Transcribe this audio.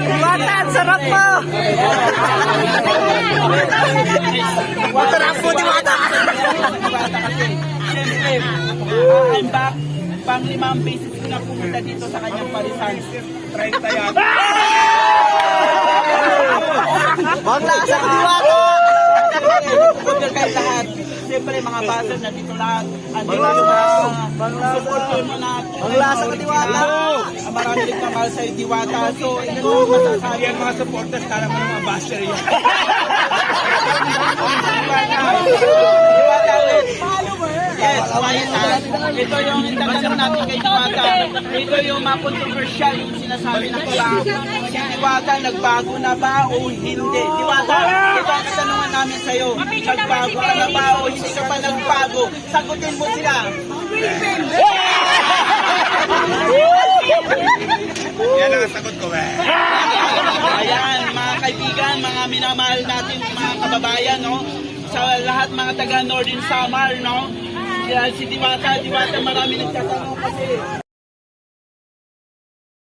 Diwata, ang sarap mo! Masarap po, Diwata! I'm back. Pang-limang beses ko na pumunta dito sa kanyang palisan. 30 yan. Maglasa ko, Diwata! Good kayo lahat. Siyempre mga buzzer na dito lahat. Andito yung mga supporter mo na. Maglasa ko, Diwata! Marami rin kamahal sa'yo, Diwata. So, ito yung masasabi ang mga supporters. Kala mo ng mga buzzer yan. Yes, ito yung itatanong natin kay Diwata. Ito yung mga controversial yung sinasabi na kaya si Diwata nagbago na ba o hindi? Diwata, ito ang katanungan namin sa'yo. Nagbago ka na ba o hindi ka pa nagbago? Sagutin mo sila. Yan ang sagot ko, Ayan, mga kaibigan, mga minamahal natin, mga kababayan, no? Sa lahat mga taga Northern Samar, no? Yan si Diwata, marami nagtatanong kasi